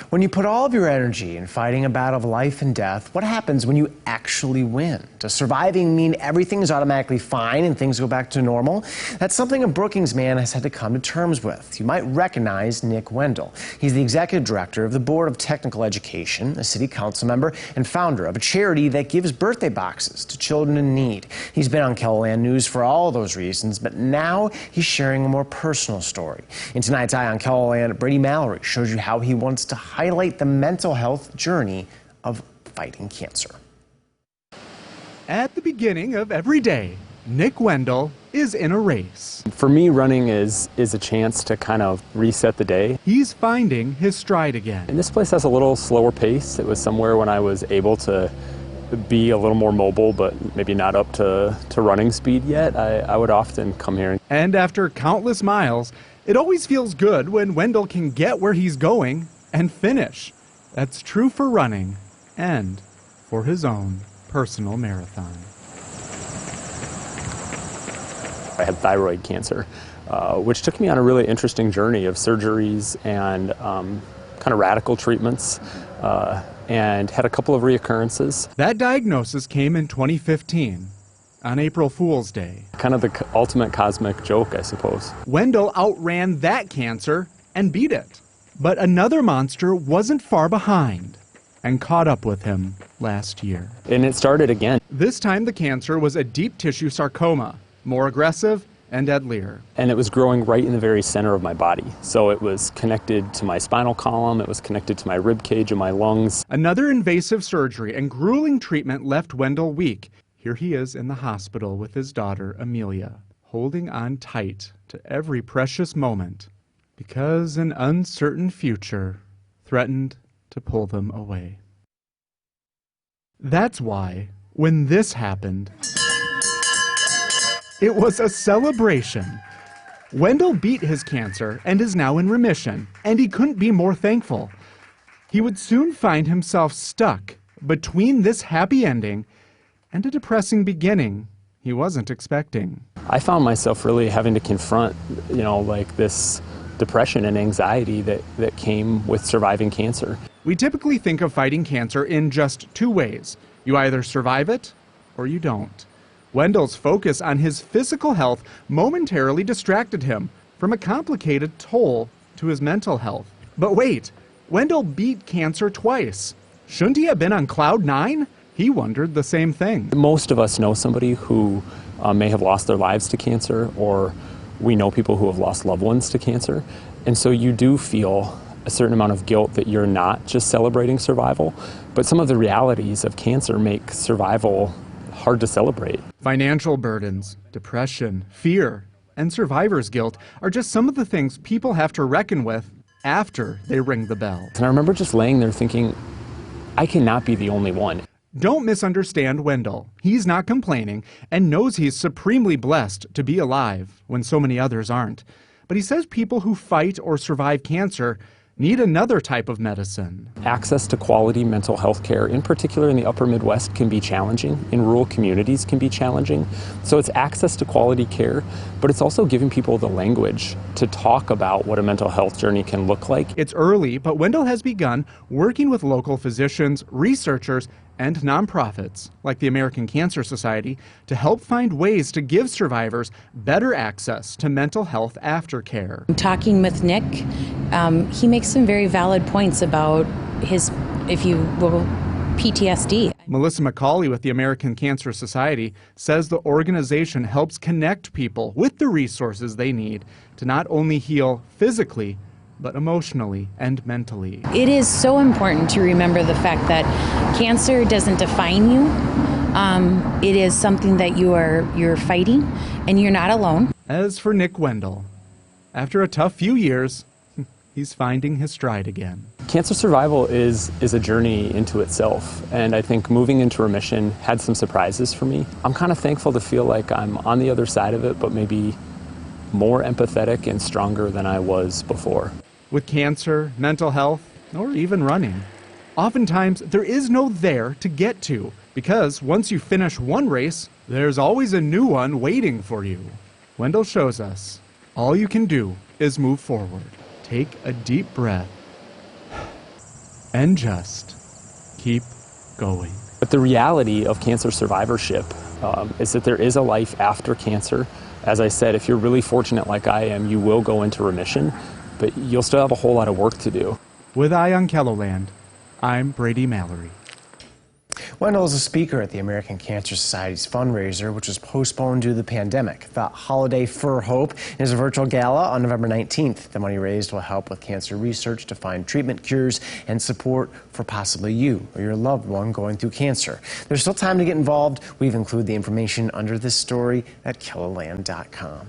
When you put all of your energy in fighting a battle of life and death, what happens when you actually win? Does surviving mean everything is automatically fine and things go back to normal? That's something a Brookings man has had to come to terms with. You might recognize Nick Wendell. He's the executive director of the Board of Technical Education, a city council member, and founder of a charity that gives birthday boxes to children in need. He's been on KELOLAND News for all those reasons, but now he's sharing a more personal story. In tonight's Eye on KELOLAND, Brady Mallory shows you how he wants to highlight the mental health journey of fighting cancer. At the beginning of every day, Nick Wendell is in a race. For me, running is a chance to kind of reset the day. He's finding his stride again. And this place has a little slower pace. It was somewhere when I was able to be a little more mobile, but maybe not up to running speed yet. I would often come here. And after countless miles, it always feels good when Wendell can get where he's going and finish. That's true for running and for his own personal marathon. I had thyroid cancer, which took me on a really interesting journey of surgeries and kind of radical treatments, and had a couple of reoccurrences. That diagnosis came in 2015. On April Fool's Day. Kind of the ultimate cosmic joke, I suppose. Wendell outran that cancer and beat it. But another monster wasn't far behind and caught up with him last year. And it started again. This time the cancer was a deep tissue sarcoma, more aggressive and deadlier. And it was growing right in the very center of my body. So it was connected to my spinal column, it was connected to my rib cage and my lungs. Another invasive surgery and grueling treatment left Wendell weak. Here he is in the hospital with his daughter, Amelia, holding on tight to every precious moment because an uncertain future threatened to pull them away. That's why, when this happened, it was a celebration. Wendell beat his cancer and is now in remission, and he couldn't be more thankful. He would soon find himself stuck between this happy ending and a depressing beginning he wasn't expecting. I found myself really having to confront, like this depression and anxiety that came with surviving cancer. We typically think of fighting cancer in just two ways. You either survive it or you don't. Wendell's focus on his physical health momentarily distracted him from a complicated toll to his mental health. But wait, Wendell beat cancer twice. Shouldn't he have been on cloud nine? He wondered the same thing. Most of us know somebody who may have lost their lives to cancer, or we know people who have lost loved ones to cancer. And so you do feel a certain amount of guilt that you're not just celebrating survival, but some of the realities of cancer make survival hard to celebrate. Financial burdens, depression, fear, and survivor's guilt are just some of the things people have to reckon with after they ring the bell. And I remember just laying there thinking, I cannot be the only one. Don't misunderstand Wendell. He's not complaining and knows he's supremely blessed to be alive when so many others aren't. But he says people who fight or survive cancer need another type of medicine. Access to quality mental health care, in particular in the upper Midwest, can be challenging. In rural communities can be challenging. So it's access to quality care, but it's also giving people the language to talk about what a mental health journey can look like. It's early, but Wendell has begun working with local physicians, researchers, and nonprofits like the American Cancer Society to help find ways to give survivors better access to mental health aftercare. Talking with Nick, he makes some very valid points about his, if you will, PTSD. Melissa McCauley with the American Cancer Society says the organization helps connect people with the resources they need to not only heal physically, but emotionally and mentally. It is so important to remember the fact that cancer doesn't define you. It is something that you're fighting, and you're not alone. As for Nick Wendell, after a tough few years, he's finding his stride again. Cancer survival is a journey into itself, and I think moving into remission had some surprises for me. I'm kind of thankful to feel like I'm on the other side of it, but maybe more empathetic and stronger than I was before. With cancer, mental health, or even running, oftentimes there is no there to get to, because once you finish one race, there's always a new one waiting for you. Wendell shows us all you can do is move forward. Take a deep breath and just keep going. But the reality of cancer survivorship is that there is a life after cancer. As I said, if you're really fortunate like I am, you will go into remission, but you'll still have a whole lot of work to do. With Eye on KELOLAND, I'm Brady Mallory. Wendell is a speaker at the American Cancer Society's fundraiser, which was postponed due to the pandemic. The Holiday for Hope is a virtual gala on November 19th. The money raised will help with cancer research to find treatment, cures, and support for possibly you or your loved one going through cancer. There's still time to get involved. We've included the information under this story at KELOLAND.com.